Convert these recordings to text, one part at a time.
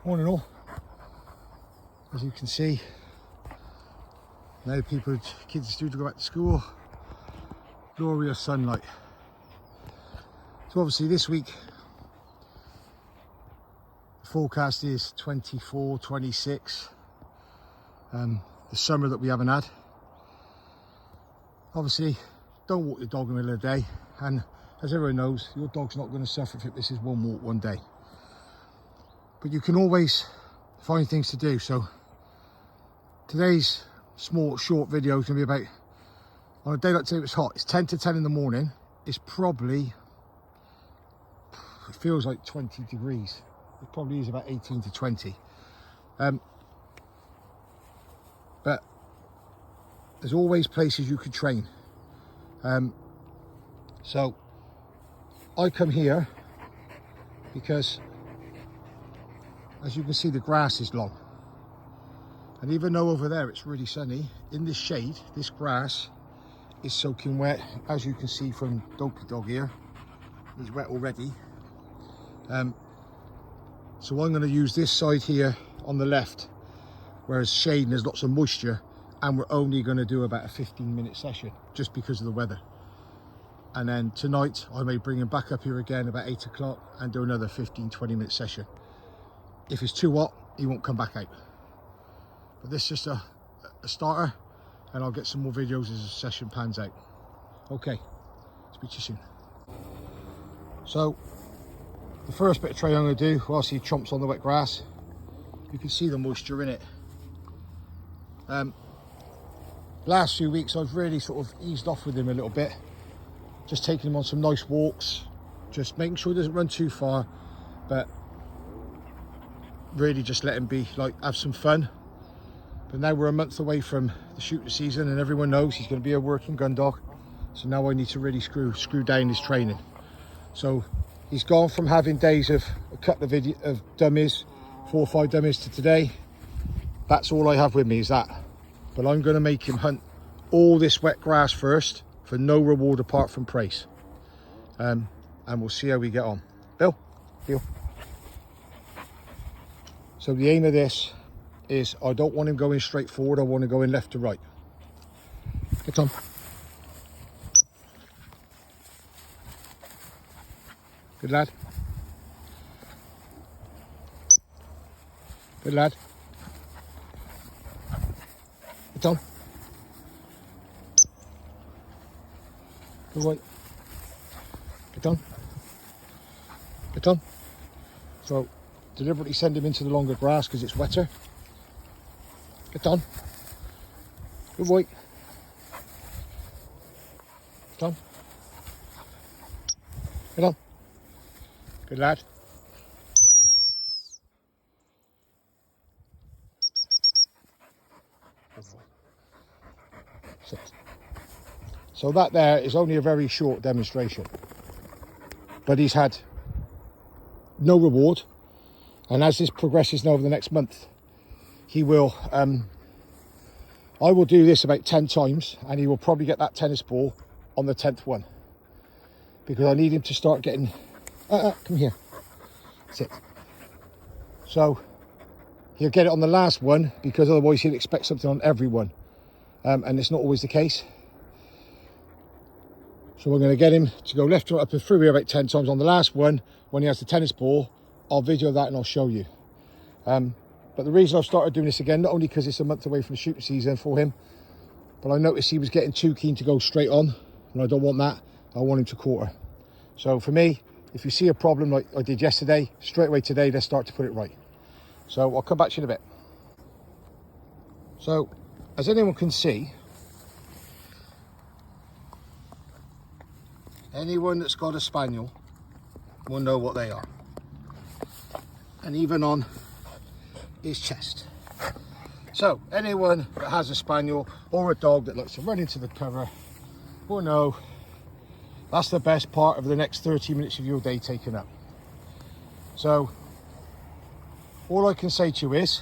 Morning all. As you can see, now kids are due to go back to school. Glorious sunlight. So obviously this week the forecast is 24, 26. The summer that we haven't had. Obviously don't walk your dog in the middle of the day, and as everyone knows, your dog's not going to suffer if this is one walk one day. But you can always find things to do. So today's small short video is going to be about, on a day like today it's hot, it's 10 to 10 in the morning, it's probably, it feels like 20 degrees, it probably is about 18 to 20. But there's always places you could train. So I come here because, as you can see, the grass is long. And even though over there it's really sunny, in this shade, this grass is soaking wet. As you can see from Dopey Dog here, he's wet already. So I'm going to use this side here on the left, where it's shade and there's lots of moisture, and we're only going to do about a 15-minute session just because of the weather. And then tonight I may bring him back up here again about 8 o'clock and do another 15-20-minute session. If it's too hot, he won't come back out. But this is just a starter, and I'll get some more videos as the session pans out. Okay, speak to you soon. So the first bit of training I'm going to do, whilst he chomps on the wet grass, you can see the moisture in it. Last few weeks I've really sort of eased off with him a little bit, just taking him on some nice walks, just making sure he doesn't run too far, but really just let him be, like, have some fun. But now we're a month away from the shooting season, and everyone knows he's going to be a working gun dog, so now I need to really screw down his training. So he's gone from having days of a couple of dummies, 4 or 5 dummies, to today that's all I have with me is that. But I'm going to make him hunt all this wet grass first, for no reward apart from praise. And we'll see how we get on. Bill? Bill? So the aim of this is, I don't want him going straight forward, I want him going left to right. Get on. Good lad. Good lad. Get on. Good boy. Get on. Get on. So deliberately send him into the longer grass because it's wetter. Get on. Good boy. Get on. Get on. Good lad. Good boy. Sit. So that there is only a very short demonstration, but he's had no reward, and as this progresses now over the next month, he will, I will do this about 10 times, and he will probably get that tennis ball on the 10th one, because I need him to start getting, come here, sit. So he'll get it on the last one, because otherwise he'll expect something on every one, and it's not always the case. So we're going to get him to go left to right up and through here about 10 times. On the last one, when he has the tennis ball, I'll video that and I'll show you. But the reason I've started doing this again, not only because it's a month away from the shooting season for him, but I noticed he was getting too keen to go straight on, and I don't want that. I want him to quarter. So for me, if you see a problem like I did yesterday, straight away today, let's start to put it right. So I'll come back to you in a bit. So, as anyone can see, anyone that's got a spaniel will know what they are. And even on his chest. So anyone that has a spaniel or a dog that likes to run into the cover will know that's the best part of the next 30 minutes of your day taken up. So all I can say to you is,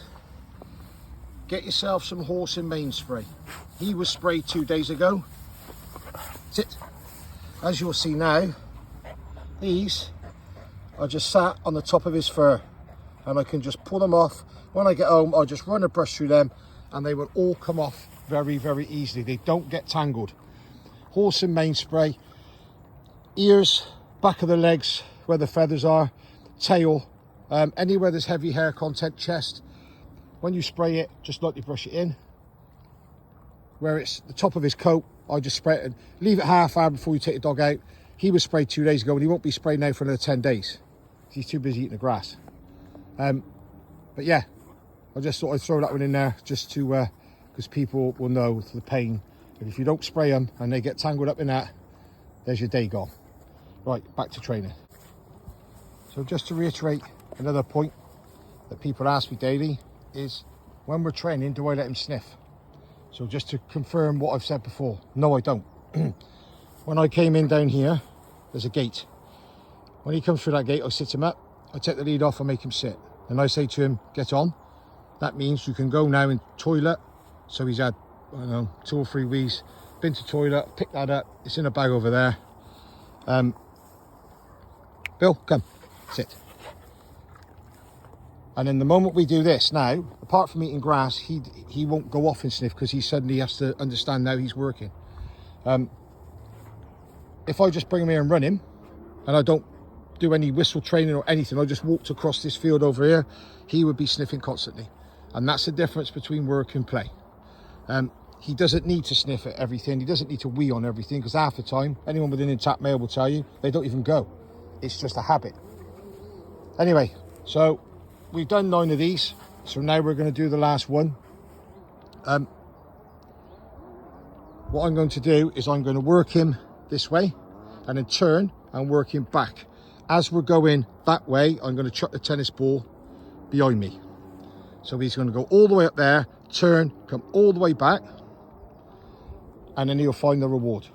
get yourself some horse and mane spray. He was sprayed 2 days ago. Sit. As you'll see now, these are just sat on the top of his fur. and I can just pull them off. When I get home, I'll just run a brush through them and they will all come off very, very easily. They don't get tangled. Horse and mane spray, ears, back of the legs where the feathers are, tail, anywhere there's heavy hair content, chest. When you spray it, just lightly brush it in. Where it's the top of his coat, I just spray it and leave it half hour before you take the dog out. He was sprayed 2 days ago and he won't be sprayed now for another 10 days. He's too busy eating the grass. But yeah, I just thought I'd throw that one in there just to, because people will know the pain. And if you don't spray them and they get tangled up in that, there's your day gone. Right, back to training. So just to reiterate another point that people ask me daily is, when we're training, do I let him sniff? So just to confirm what I've said before, no, I don't. When I came in down here, there's a gate. When he comes through that gate, I sit him up, I take the lead off and make him sit. And I say to him, get on. That means you can go now in toilet. So he's had, I don't know, 2 or 3 weeks, been to toilet, pick that up, it's in a bag over there. Bill, come, sit. And then the moment we do this now, apart from eating grass, he won't go off and sniff because he suddenly has to understand now he's working. If I just bring him here and run him, and I don't do any whistle training or anything, I just walked across this field over here, he would be sniffing constantly. And that's the difference between work and play. He doesn't need to sniff at everything. He doesn't need to wee on everything, because half the time, anyone with an intact male will tell you, they don't even go. It's just a habit. Anyway, so we've done 9 of these. So now we're going to do the last one. What I'm going to do is I'm going to work him this way and then turn and work him back. As we're going that way, I'm going to chuck the tennis ball behind me. So he's going to go all the way up there, turn, come all the way back, and then he'll find the reward.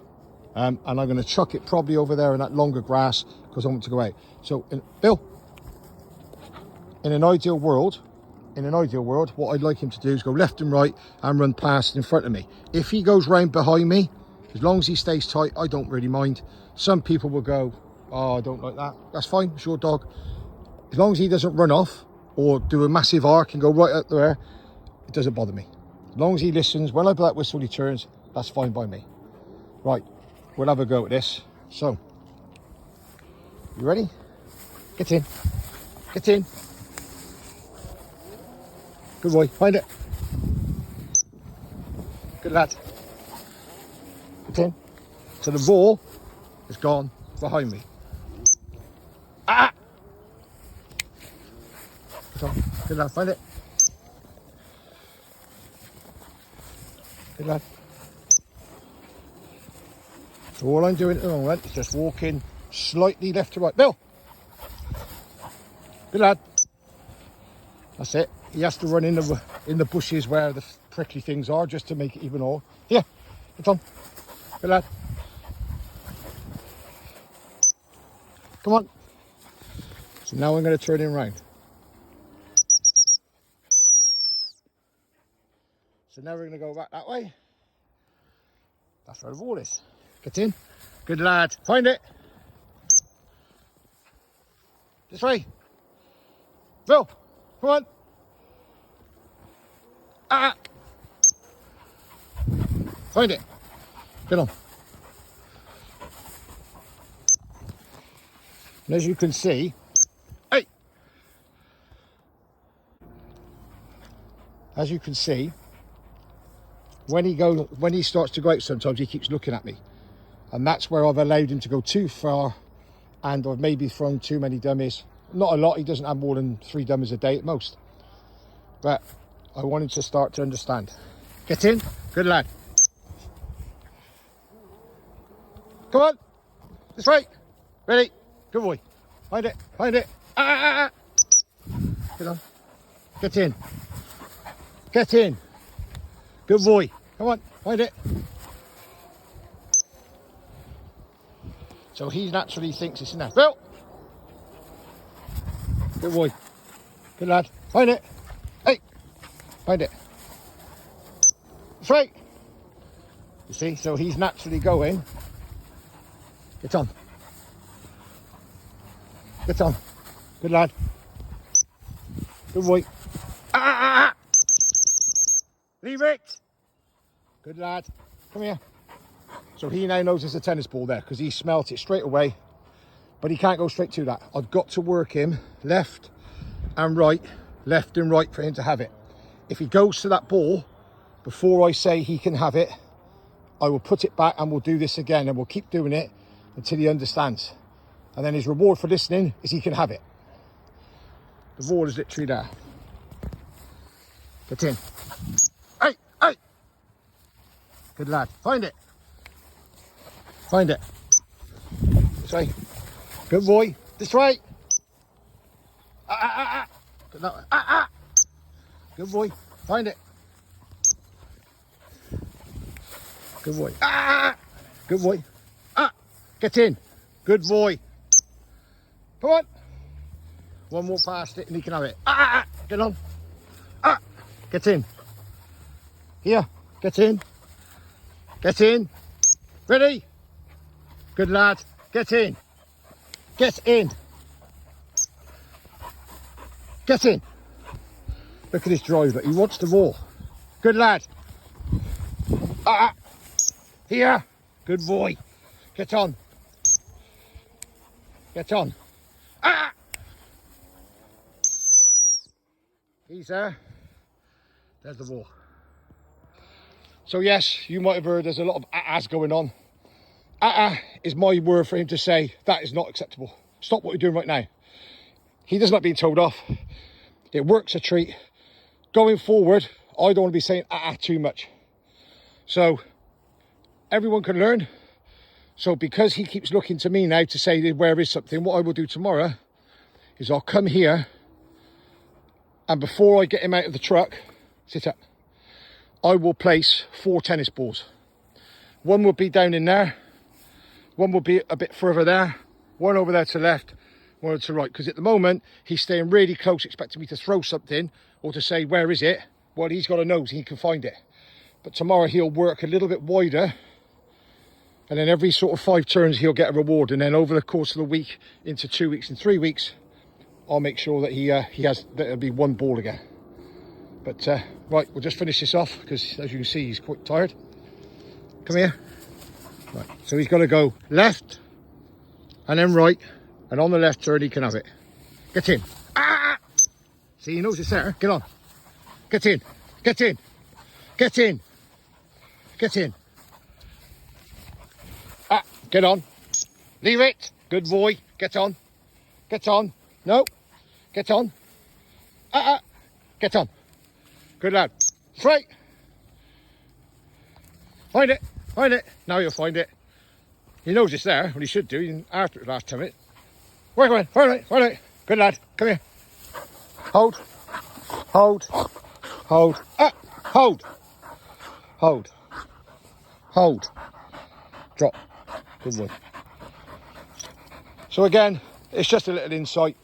And I'm going to chuck it probably over there in that longer grass because I want to go out. So, Bill, in an ideal world, what I'd like him to do is go left and right and run past in front of me. If he goes round behind me, as long as he stays tight, I don't really mind. Some people will go, oh, I don't like that. That's fine, it's your dog. As long as he doesn't run off or do a massive arc and go right up there, it doesn't bother me. As long as he listens, when I blow that whistle, he turns, that's fine by me. Right, we'll have a go at this. So, you ready? Get in. Get in. Good boy, find it. Good lad. Get in. So the ball has gone behind me. Ah! Good lad, find it. Good lad. So all I'm doing at the moment is just walking slightly left to right. Bill! Good lad. That's it. He has to run in the bushes where the prickly things are just to make it even more. Here, get on. Good lad. Come on. So now I'm going to turn him round. So now we're going to go back that way. That's where the ball is. Get in. Good lad. Find it. This way. Bill, come on. Ah. Find it. Get on. And as you can see, hey. As you can see, when he starts to go out, sometimes he keeps looking at me, and that's where I've allowed him to go too far, and I've maybe thrown too many dummies. Not a lot. He doesn't have more than 3 dummies a day at most, but I want him to start to understand. Get in. Good lad. Come on. This way. Ready. Good boy. Find it. Find it. Ah, ah, ah. Get on. Get in. Get in. Good boy. Come on. Find it. So he naturally thinks it's in there. Bill. Good boy. Good lad. Find it. Hey. Find it. That's right. You see, so he's naturally going. Get on. Get on. Good lad. Good boy. Ah! Leave it. Good lad. Come here. So he now knows there's a tennis ball there because he smelt it straight away. But he can't go straight to that. I've got to work him left and right for him to have it. If he goes to that ball before I say he can have it, I will put it back and we'll do this again, and we'll keep doing it until he understands. And then his reward for listening is he can have it. The ball is literally there. Get in. Hey, hey. Good lad. Find it. Find it. This way. Good boy. This way. Good luck. Good boy. Find it. Good boy. Good boy. Get in. Good boy. Come on. One more past it and he can have it. Get on. Get in. Here. Get in. Get in. Ready? Good lad. Get in. Get in. Get in. Look at this driver. He wants the ball. Good lad. Here. Good boy. Get on. Get on. He's there. There's the ball. So yes, you might have heard there's a lot of ahs going on. Is my word for him to say that is not acceptable. Stop what you're doing right now. He doesn't like being told off. It works a treat. Going forward, I don't want to be saying too much. So everyone can learn. So because he keeps looking to me now to say where is something, what I will do tomorrow is I'll come here, and before I get him out of the truck, sit up, I will place 4 tennis balls. One will be down in there, one will be a bit further there, one over there to the left, one to the right. Because at the moment, he's staying really close, expecting me to throw something or to say, where is it? Well, he's got a nose, he can find it. But tomorrow he'll work a little bit wider, and then every sort of 5 turns he'll get a reward. And then over the course of the week, into 2 weeks and 3 weeks, I'll make sure that he has, that it'll be 1 ball again. But right, we'll just finish this off because as you can see, he's quite tired. Come here. Right, so he's got to go left and then right, and on the left turn he can have it. Get in. See, he knows it's there. Get on. Get in. Get in. Get in. Get in. Get on. Leave it. Good boy. Get on. Get on. No. Get on. Get on. Good lad. Straight. Find it. Find it. Now you'll find it. He knows it's there. Well, he should do after the last 10 minutes. Wait, come on. Find it. Find it. Good lad. Come here. Hold. Hold. Hold. Hold. Hold. Hold. Drop. Good boy. So again, it's just a little insight.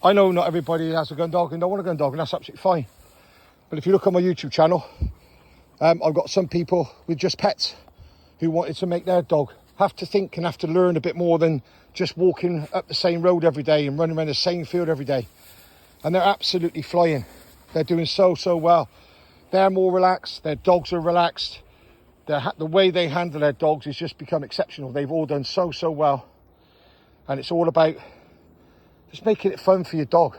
I know not everybody has a gun dog and don't want a gun dog, and that's absolutely fine. But if you look on my YouTube channel, I've got some people with just pets who wanted to make their dog have to think and have to learn a bit more than just walking up the same road every day and running around the same field every day. And they're absolutely flying. They're doing so well. They're more relaxed. Their dogs are relaxed. The way they handle their dogs has just become exceptional. They've all done so well. And it's all about just making it fun for your dog.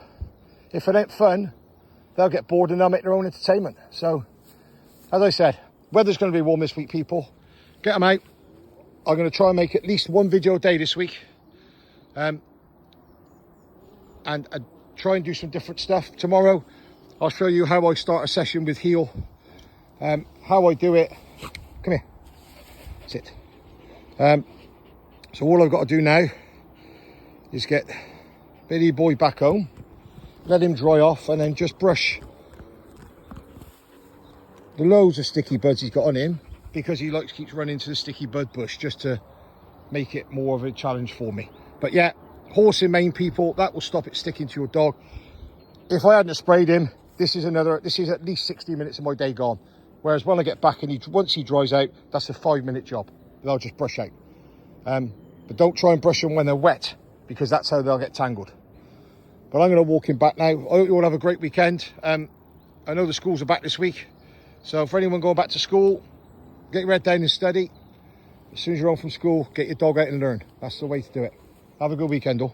If it ain't fun, they'll get bored and they'll make their own entertainment. So, as I said, weather's going to be warm this week, people. Get them out. I'm going to try and make at least 1 video a day this week. And try and do some different stuff. Tomorrow, I'll show you how I start a session with heel. How I do it. Come here. Sit. So all I've got to do now is get Billy Boy back home, let him dry off, and then just brush the loads of sticky buds he's got on him, because he keeps running to the sticky bud bush just to make it more of a challenge for me. But yeah, horse in mane, people, that will stop it sticking to your dog. If I hadn't sprayed him, this is at least 60 minutes of my day gone. Whereas when I get back and once he dries out, that's a 5-minute job. They'll just brush out. But don't try and brush them when they're wet, because that's how they'll get tangled. But I'm going to walk him back now. I hope you all have a great weekend. I know the schools are back this week. So for anyone going back to school, get your head down and study. As soon as you're home from school, get your dog out and learn. That's the way to do it. Have a good weekend, all.